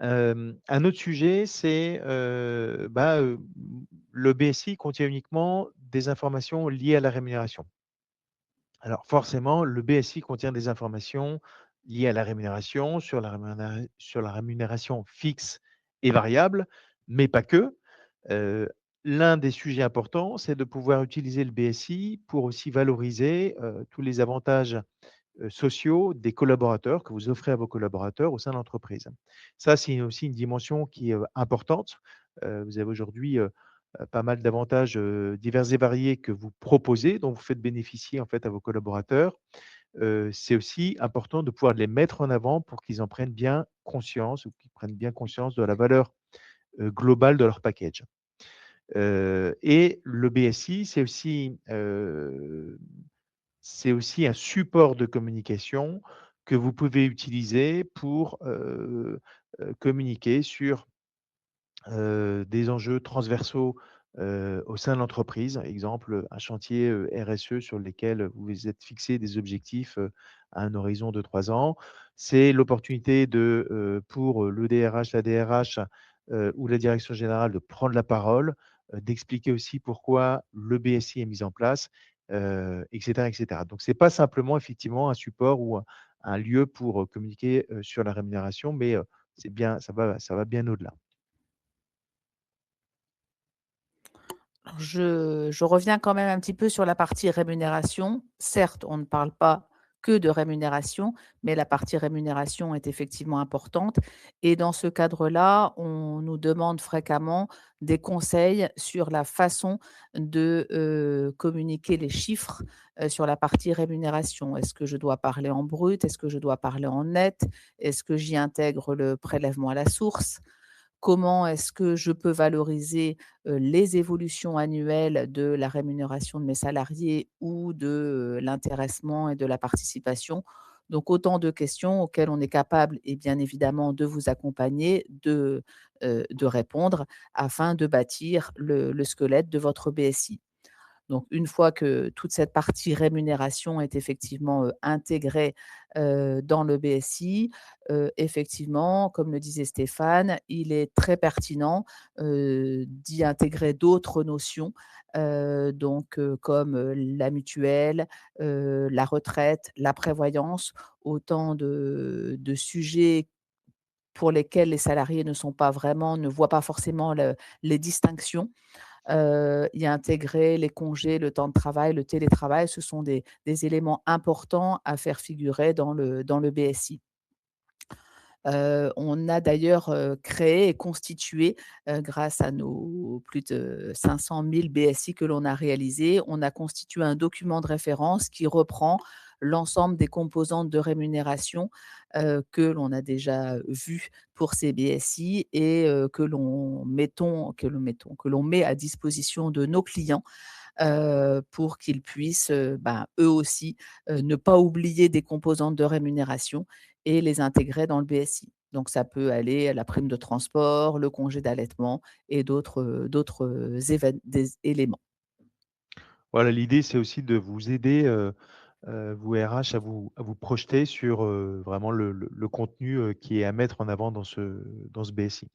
Un autre sujet, c'est, le BSI contient uniquement des informations liées à la rémunération. Alors forcément, le BSI contient des informations liées à la rémunération, sur la rémunération fixe et variable, mais pas que. Heu, L'un des sujets importants, c'est de pouvoir utiliser le BSI pour aussi valoriser, tous les avantages, sociaux des collaborateurs que vous offrez à vos collaborateurs au sein de l'entreprise. Ça, c'est aussi une dimension qui est, importante. Vous avez aujourd'hui, pas mal d'avantages, divers et variés que vous proposez, dont vous faites bénéficier en fait à vos collaborateurs. C'est aussi important de pouvoir les mettre en avant pour qu'ils en prennent bien conscience ou qu'ils prennent bien conscience de la valeur, globale de leur package. Et le BSI, c'est aussi un support de communication que vous pouvez utiliser pour, communiquer sur, des enjeux transversaux, au sein de l'entreprise. Exemple, un chantier, RSE sur lesquels vous vous êtes fixé des objectifs, à un horizon de 3 ans. C'est l'opportunité pour le DRH, la DRH, ou la direction générale de prendre la parole, d'expliquer aussi pourquoi le BSI est mis en place, et cetera, et cetera. Donc c'est pas simplement effectivement un support ou un lieu pour, communiquer, sur la rémunération, mais, c'est bien ça va bien au-delà. Alors je reviens quand même un petit peu sur la partie rémunération. Certes, on ne parle pas que de rémunération, mais la partie rémunération est effectivement importante et dans ce cadre-là, on nous demande fréquemment des conseils sur la façon de, communiquer les chiffres, sur la partie rémunération. Est-ce que je dois parler en brut? Est-ce que je dois parler en net? Est-ce que j'y intègre le prélèvement à la source? Comment est-ce que je peux valoriser, les évolutions annuelles de la rémunération de mes salariés ou de, l'intéressement et de la participation? Donc autant de questions auxquelles on est capable et bien évidemment de vous accompagner, de répondre afin de bâtir le squelette de votre BSI. Donc une fois que toute cette partie rémunération est effectivement, intégrée, dans le BSI, effectivement, comme le disait Stéphane, il est très pertinent, d'y intégrer d'autres notions, comme, la mutuelle, la retraite, la prévoyance, autant de sujets pour lesquels les salariés ne voient pas forcément les distinctions. Y intégrer les congés, le temps de travail, le télétravail, ce sont des éléments importants à faire figurer dans le BSI. On a d'ailleurs, créé et constitué, grâce à nos plus de 500 000 BSI que l'on a réalisés, on a constitué un document de référence qui reprend l'ensemble des composantes de rémunération, que l'on a déjà vues pour ces BSI et que l'on met à disposition de nos clients, pour qu'ils puissent, eux aussi, ne pas oublier des composantes de rémunération et les intégrer dans le BSI. Donc ça peut aller à la prime de transport, le congé d'allaitement et d'autres, des éléments. Voilà, l'idée, c'est aussi de vous aider, vous RH, à vous projeter sur, vraiment le contenu, qui est à mettre en avant dans ce BSI.